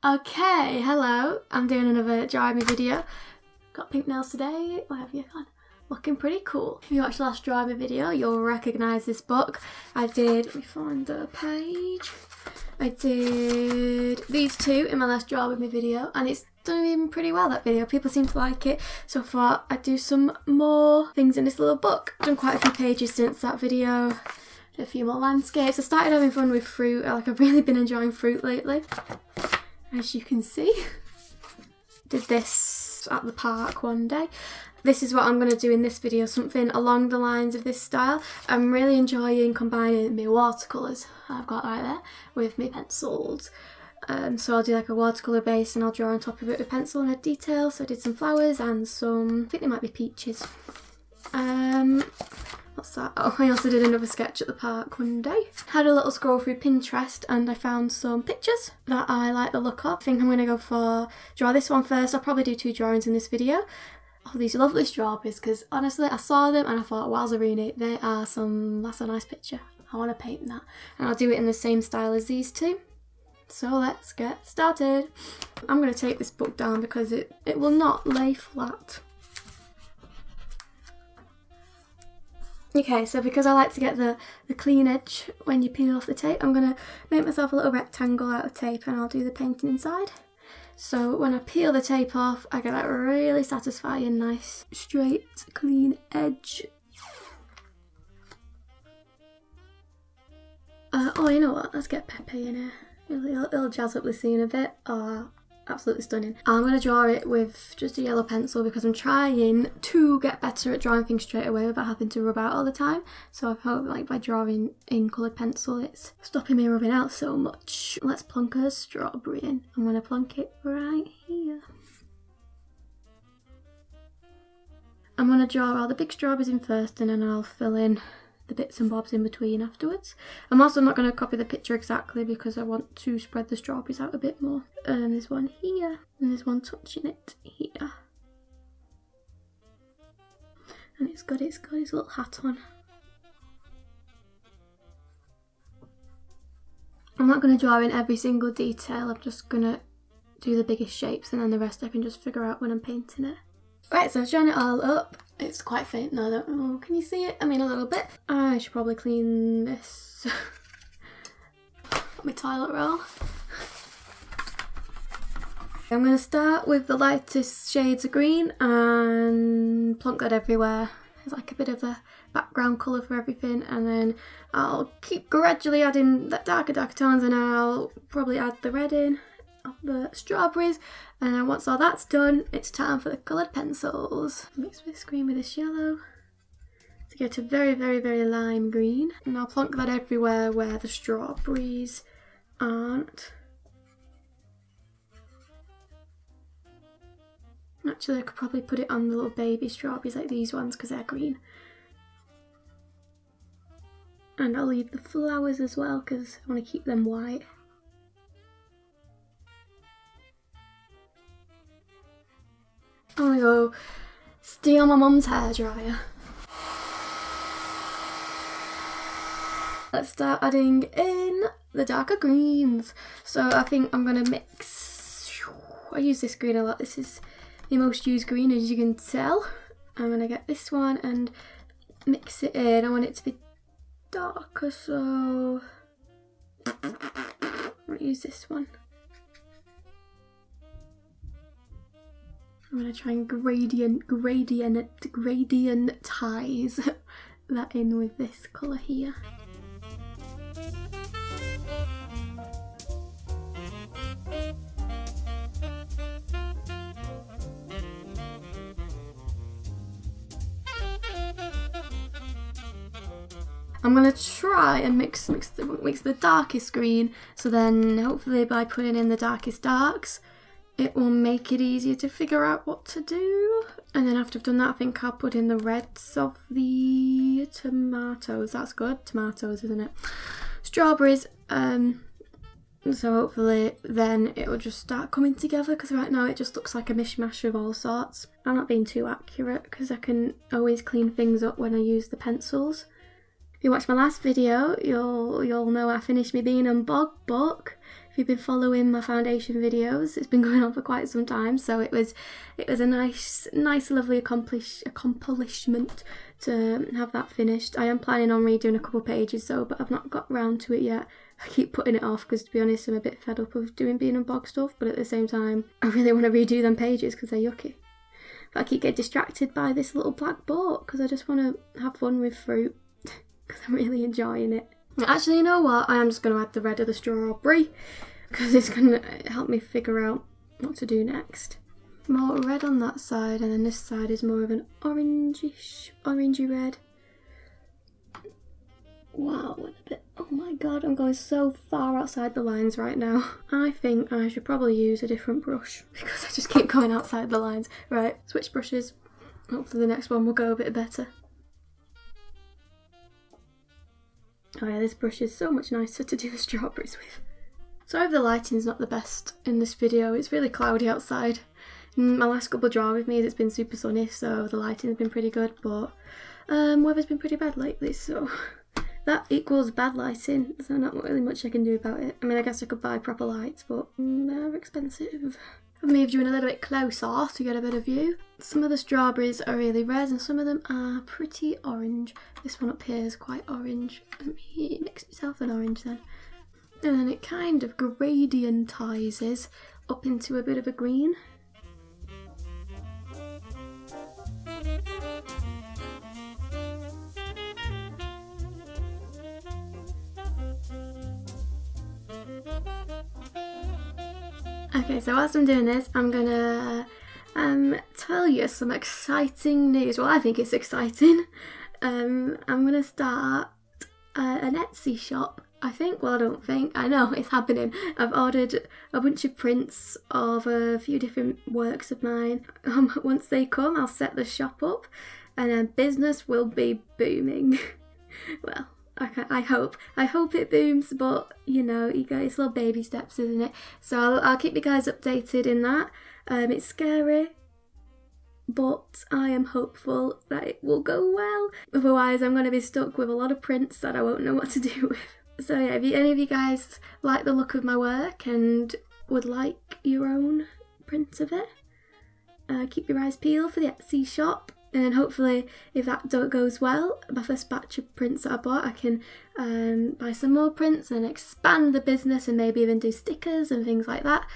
Okay, hello. I'm doing another drawing me video. Got pink nails today. What have you done? Looking pretty cool. If you watched the last drawing me video, you'll recognise this book. Let me find the page. I did these two in my last draw with me video, and it's done even pretty well, that video. People seem to like it, so I thought I'd do some more things in this little book. I've done quite a few pages since that video. Did a few more landscapes. I started having fun with fruit. I've really been enjoying fruit lately, as you can see. Did this at the park one day. This is what I'm going to do in this video, something along the lines of this style. I'm really enjoying combining my watercolours I've got right there with my pencils. So I'll do like a watercolour base and I'll draw on top of it with pencil and a detail. So I did some flowers and some, I think they might be peaches. What's that? Oh, I also did another sketch at the park one day. Had a little scroll through Pinterest and I found some pictures that I like the look of. I think I'm going to go for, draw this one first. I'll probably do two drawings in this video. Oh, these lovely strawberries, because honestly I saw them and I thought, wowzeroonie, that's a nice picture. I want to paint that. And I'll do it in the same style as these two. So let's get started. I'm going to take this book down because it will not lay flat. Okay, so because I like to get the clean edge when you peel off the tape, I'm going to make myself a little rectangle out of tape and I'll do the painting inside. So when I peel the tape off, I get that really satisfying, nice, straight, clean edge. Oh, you know what? Let's get Pepe in here. It'll jazz up the scene a bit. Oh, absolutely stunning. I'm going to draw it with just a yellow pencil because I'm trying to get better at drawing things straight away without having to rub out all the time. So I hope like by drawing in coloured pencil it's stopping me rubbing out so much. Let's plonk a strawberry in. I'm going to plonk it right here. I'm going to draw all the big strawberries in first and then I'll fill in the bits and bobs in between afterwards. I'm also not going to copy the picture exactly because I want to spread the strawberries out a bit more. There's one here and there's one touching it here. And it's got his little hat on. I'm not going to draw in every single detail, I'm just going to do the biggest shapes and then the rest I can just figure out when I'm painting it. Right, so I've drawn it all up. It's quite faint now, I don't know, can you see it? I mean a little bit. I should probably clean this. My toilet roll. I'm going to start with the lightest shades of green and plonk that everywhere. It's like a bit of a background colour for everything, and then I'll keep gradually adding that darker tones and I'll probably add the red in of the strawberries, and then once all that's done it's time for the coloured pencils. Mix this green with this yellow to get a very lime green, and I'll plonk that everywhere where the strawberries aren't. Actually I could probably put it on the little baby strawberries like these ones because they're green. And I'll leave the flowers as well because I want to keep them white. I'm gonna go steal my mum's hairdryer. Let's start adding in the darker greens. So I think I'm gonna mix, I use this green a lot, this is the most used green as you can tell. I'm gonna get this one and mix it in. I want it to be darker, so I'm gonna use this one. I'm going to try and gradientize that in with this colour here. I'm going to try and mix the darkest green, so then hopefully by putting in the darkest darks it will make it easier to figure out what to do. And then after I've done that, I think I'll put in the reds of the tomatoes. That's good. Tomatoes, isn't it? Strawberries. So hopefully then it will just start coming together, because right now it just looks like a mishmash of all sorts. I'm not being too accurate because I can always clean things up when I use the pencils. If you watched my last video, you'll know I finished my Bean and Bog book. If you've been following my foundation videos, it's been going on for quite some time, so it was a nice lovely accomplishment to have that finished. I am planning on redoing a couple pages though, but I've not got round to it yet. I keep putting it off because, to be honest, I'm a bit fed up of doing bean and bog stuff, but at the same time I really want to redo them pages because they're yucky. But I keep getting distracted by this little black book because I just want to have fun with fruit because I'm really enjoying it. Actually, you know what? I am just going to add the red of the strawberry because it's going to help me figure out what to do next. More red on that side, and then this side is more of an orangey red. Wow, oh my god, I'm going so far outside the lines right now. I think I should probably use a different brush because I just keep going outside the lines. Right, switch brushes. Hopefully the next one will go a bit better. Oh yeah, this brush is so much nicer to do the strawberries with. Sorry if the lighting's not the best in this video, it's really cloudy outside. My last couple of draw with me, it's been super sunny, so the lighting's been pretty good, but weather's been pretty bad lately, so that equals bad lighting, so not really much I can do about it. I mean, I guess I could buy proper lights, but they're expensive. I've moved you in a little bit closer to get a better view. Some of the strawberries are really red and some of them are pretty orange. This one up here is quite orange. Let me mix myself an orange then. And then it kind of gradientizes up into a bit of a green. Okay, so whilst I'm doing this, I'm gonna tell you some exciting news. Well, I think it's exciting. I'm gonna start an Etsy shop. I think, well, I don't think, I know it's happening. I've ordered a bunch of prints of a few different works of mine. Once they come, I'll set the shop up and then business will be booming. Well, I hope it booms, but you know, you guys, it's little baby steps, isn't it? So I'll keep you guys updated in that. It's scary, but I am hopeful that it will go well. Otherwise, I'm going to be stuck with a lot of prints that I won't know what to do with. So yeah, if any of you guys like the look of my work and would like your own print of it, keep your eyes peeled for the Etsy shop. And hopefully, if that goes well, my first batch of prints that I bought, I can buy some more prints and expand the business and maybe even do stickers and things like that.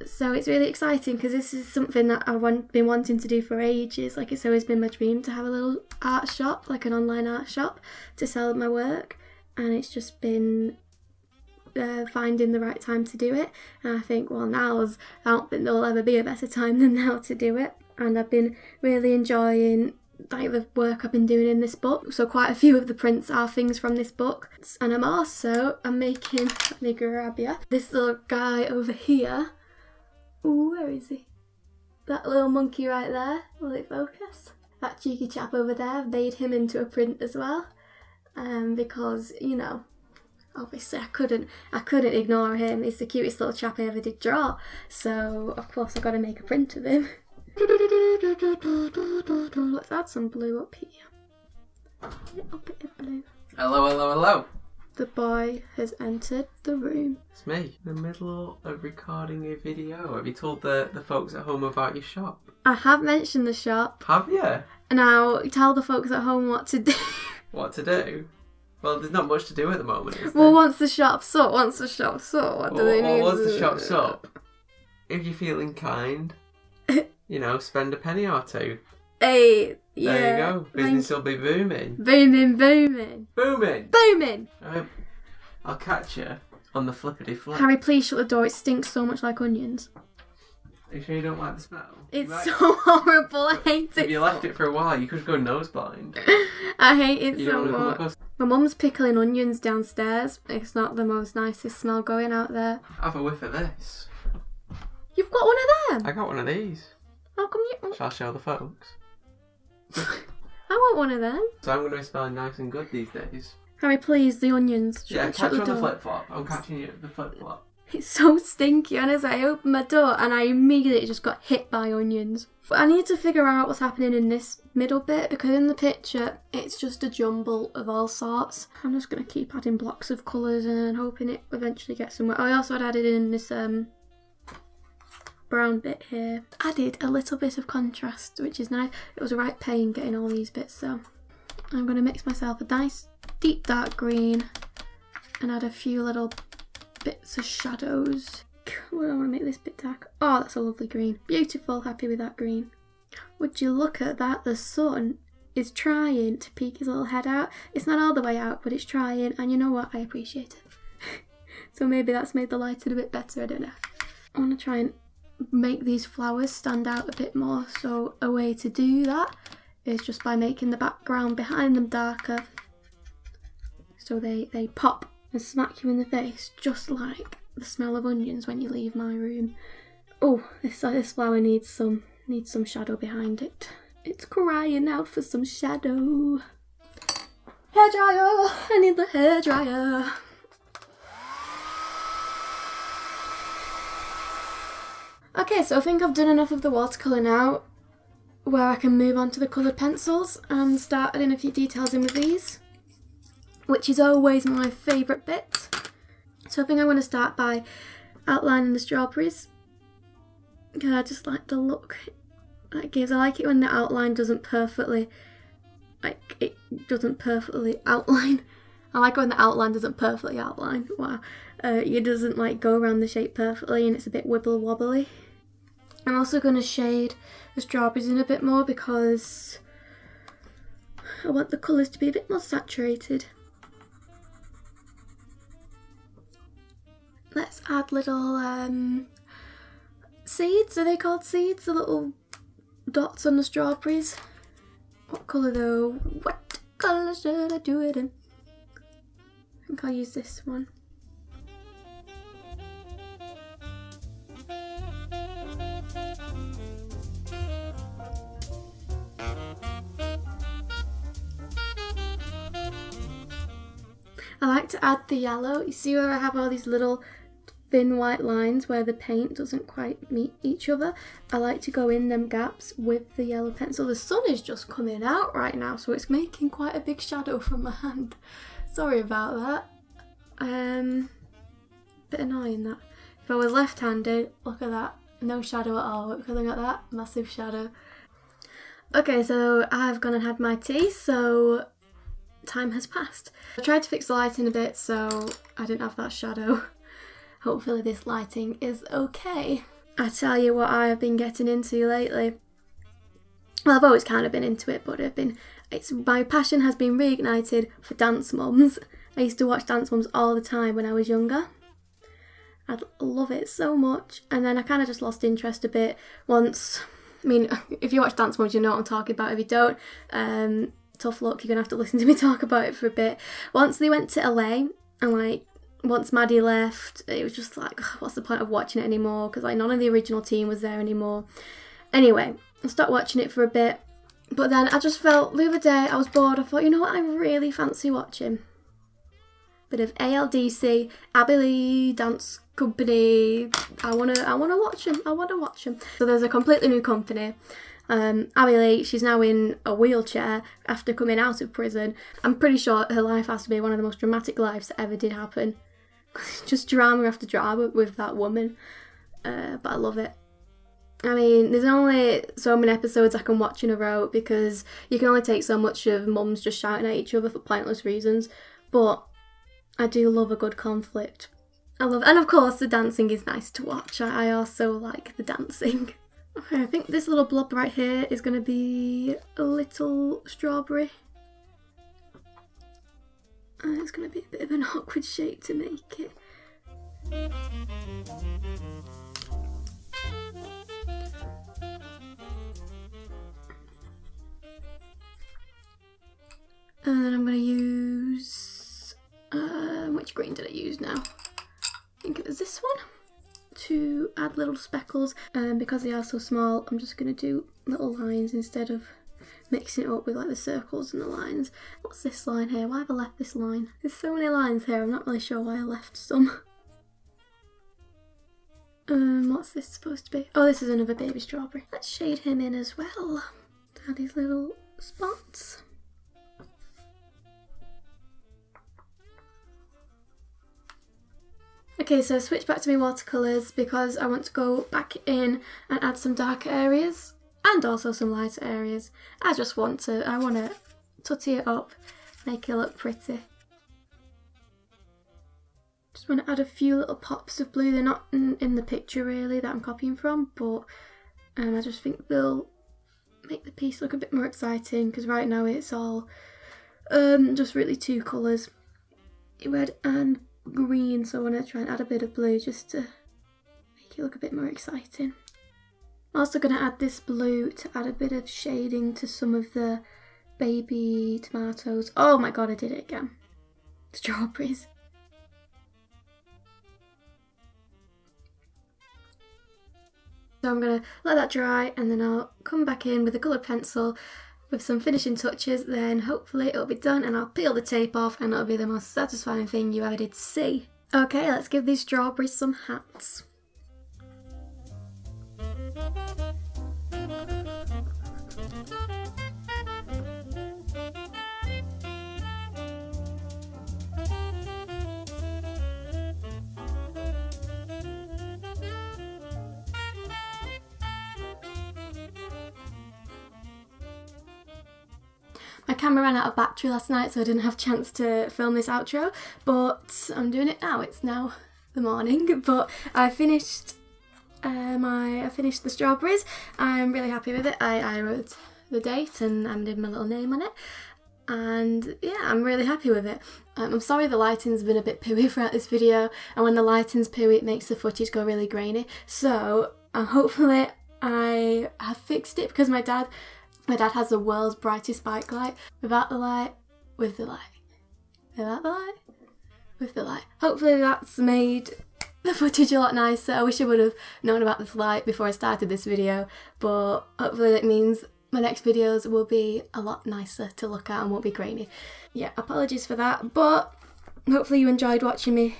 So it's really exciting because this is something that I've been wanting to do for ages. Like, it's always been my dream to have a little art shop, like an online art shop, to sell my work. And it's just been finding the right time to do it. And I think, well, I don't think there'll ever be a better time than now to do it. And I've been really enjoying the work I've been doing in this book. So quite a few of the prints are things from this book. And I'm making, let me grab you, this little guy over here. Ooh, where is he? That little monkey right there. Will it focus? That cheeky chap over there, I've made him into a print as well. Because, you know, obviously I couldn't ignore him. He's the cutest little chap I ever did draw. So, of course, I've got to make a print of him. Let's add some blue up here. A little bit of blue. Hello, hello, hello. The boy has entered the room. It's me, in the middle of recording a video. Have you told the folks at home about your shop? I have mentioned the shop. Have you? Now, tell the folks at home what to do. What to do? Well, there's not much to do at the moment, is there? Well, once the shop's up, what do they need? Once the shop's up, if you're feeling kind, you know, spend a penny or two. Hey, yeah. There you go. Business will be booming. Booming. Booming! I'll catch you on the flippity flip. Harry, please shut the door. It stinks so much like onions. Are you sure you don't like the smell? It's so horrible. I hate it. If you left it for a while, you could go nose blind. I hate it so much. My mum's pickling onions downstairs. It's not the most nicest smell going out there. Have a whiff of this. You've got one of them? I got one of these. How come you... Shall I show the folks? I want one of them. So I'm going to be smelling nice and good these days. Harry, please, the onions. Yeah, catch you on the flip-flop. I'm catching you at the flip-flop. It's so stinky. Honestly, I opened my door and I immediately just got hit by onions. But I need to figure out what's happening in this middle bit because in the picture it's just a jumble of all sorts. I'm just going to keep adding blocks of colours and hoping it eventually gets somewhere. I also had added in this brown bit here. Added a little bit of contrast, which is nice. It was a right pain getting all these bits, so I'm going to mix myself a nice deep dark green and add a few little bits of shadows. Well, I want to make this bit dark. Oh, that's a lovely green. Beautiful, happy with that green. Would you look at that? The sun is trying to peek his little head out. It's not all the way out, but it's trying, and you know what? I appreciate it. So maybe that's made the lighting a bit better, I don't know. I want to try and make these flowers stand out a bit more, so a way to do that is just by making the background behind them darker so they pop and smack you in the face, just like the smell of onions when you leave my room. Oh, this flower needs some shadow behind it. It's crying out for some shadow. Hairdryer! I need the hairdryer. Okay, so I think I've done enough of the watercolour now where I can move on to the coloured pencils and start adding a few details in with these, which is always my favourite bit. So I think I'm going to start by outlining the strawberries because I just like the look that gives. I like it when the outline doesn't perfectly, outline. I like when the outline doesn't perfectly outline. Wow. It doesn't like go around the shape perfectly and it's a bit wibble wobbly. I'm also going to shade the strawberries in a bit more because I want the colours to be a bit more saturated. Let's add little seeds. Are they called seeds? The little dots on the strawberries. What colour though? What colour should I do it in? I think I'll use this one. I like to add the yellow. You see where I have all these little thin white lines where the paint doesn't quite meet each other? I like to go in them gaps with the yellow pencil. The sun is just coming out right now, so it's making quite a big shadow from my hand. Sorry about that. Bit annoying that. If I was left-handed, look at that, no shadow at all, but because I got that, massive shadow. Okay, so I've gone and had my tea, so time has passed. I tried to fix the lighting a bit so I didn't have that shadow. Hopefully this lighting is okay. I tell you what I have been getting into lately. Well, I've always kind of been into it, but my passion has been reignited for Dance Mums. I used to watch Dance Mums all the time when I was younger. I love it so much, and then I kind of just lost interest a bit once. I mean, if you watch Dance Mums, you know what I'm talking about. If you don't, tough luck, you're gonna have to listen to me talk about it for a bit. Once they went to LA, and once Maddie left, it was just like, what's the point of watching it anymore? Because none of the original team was there anymore. Anyway, I stopped watching it for a bit, but then I just felt the other day I was bored. I thought, you know what, I really fancy watching. Bit of ALDC, Abbey Lee Dance Company. I wanna watch them. So there's a completely new company. Abbey Lee, she's now in a wheelchair after coming out of prison. I'm pretty sure her life has to be one of the most dramatic lives that ever did happen. Just drama after drama with that woman. But I love it. I mean, there's only so many episodes I can watch in a row because you can only take so much of mums just shouting at each other for pointless reasons. But I do love a good conflict. And of course the dancing is nice to watch. I also like the dancing. Okay, I think this little blob right here is going to be a little strawberry. And it's going to be a bit of an awkward shape to make it. And then I'm going to use... which green did I use now? I think it was this one. To add little speckles, and because they are so small, I'm just going to do little lines instead of mixing it up with the circles and the lines. What's this line here? Why have I left this line? There's so many lines here, I'm not really sure why I left some. What's this supposed to be? Oh, this is another baby strawberry. Let's shade him in as well. Add these little spots. Okay, so switch back to my watercolours because I want to go back in and add some darker areas and also some lighter areas. I want to tutty it up, make it look pretty. Just want to add a few little pops of blue. They're not in the picture really that I'm copying from, but I just think they'll make the piece look a bit more exciting because right now it's all just really two colours, red and green, so I want to try and add a bit of blue just to make it look a bit more exciting. I'm also going to add this blue to add a bit of shading to some of the baby tomatoes. Oh my god, I did it again. Strawberries. So I'm going to let that dry and then I'll come back in with a coloured pencil with some finishing touches, then hopefully it'll be done and I'll peel the tape off and it'll be the most satisfying thing you ever did see. Okay, let's give these strawberries some hats. My camera ran out of battery last night, so I didn't have a chance to film this outro, but I'm doing it now. It's now the morning, but I finished the strawberries. I'm really happy with it. I wrote the date and did my little name on it, and yeah, I'm really happy with it. I'm sorry the lighting's been a bit pooey throughout this video, and when the lighting's pooey it makes the footage go really grainy, so hopefully I have fixed it because my dad has the world's brightest bike light. Without the light, with the light. Without the light, with the light. Hopefully that's made the footage a lot nicer. I wish I would have known about this light before I started this video, but hopefully that means my next videos will be a lot nicer to look at and won't be grainy. Yeah, apologies for that, but hopefully you enjoyed watching me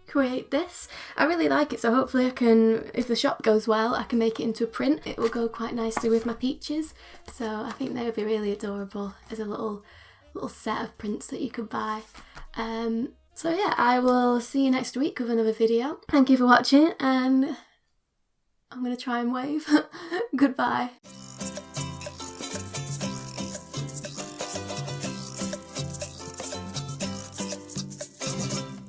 create this. I really like it, so hopefully I can, if the shop goes well, I can make it into a print. It will go quite nicely with my peaches, so I think they would be really adorable as a little set of prints that you could buy. So yeah, I will see you next week with another video. Thank you for watching, and I'm gonna try and wave. Goodbye.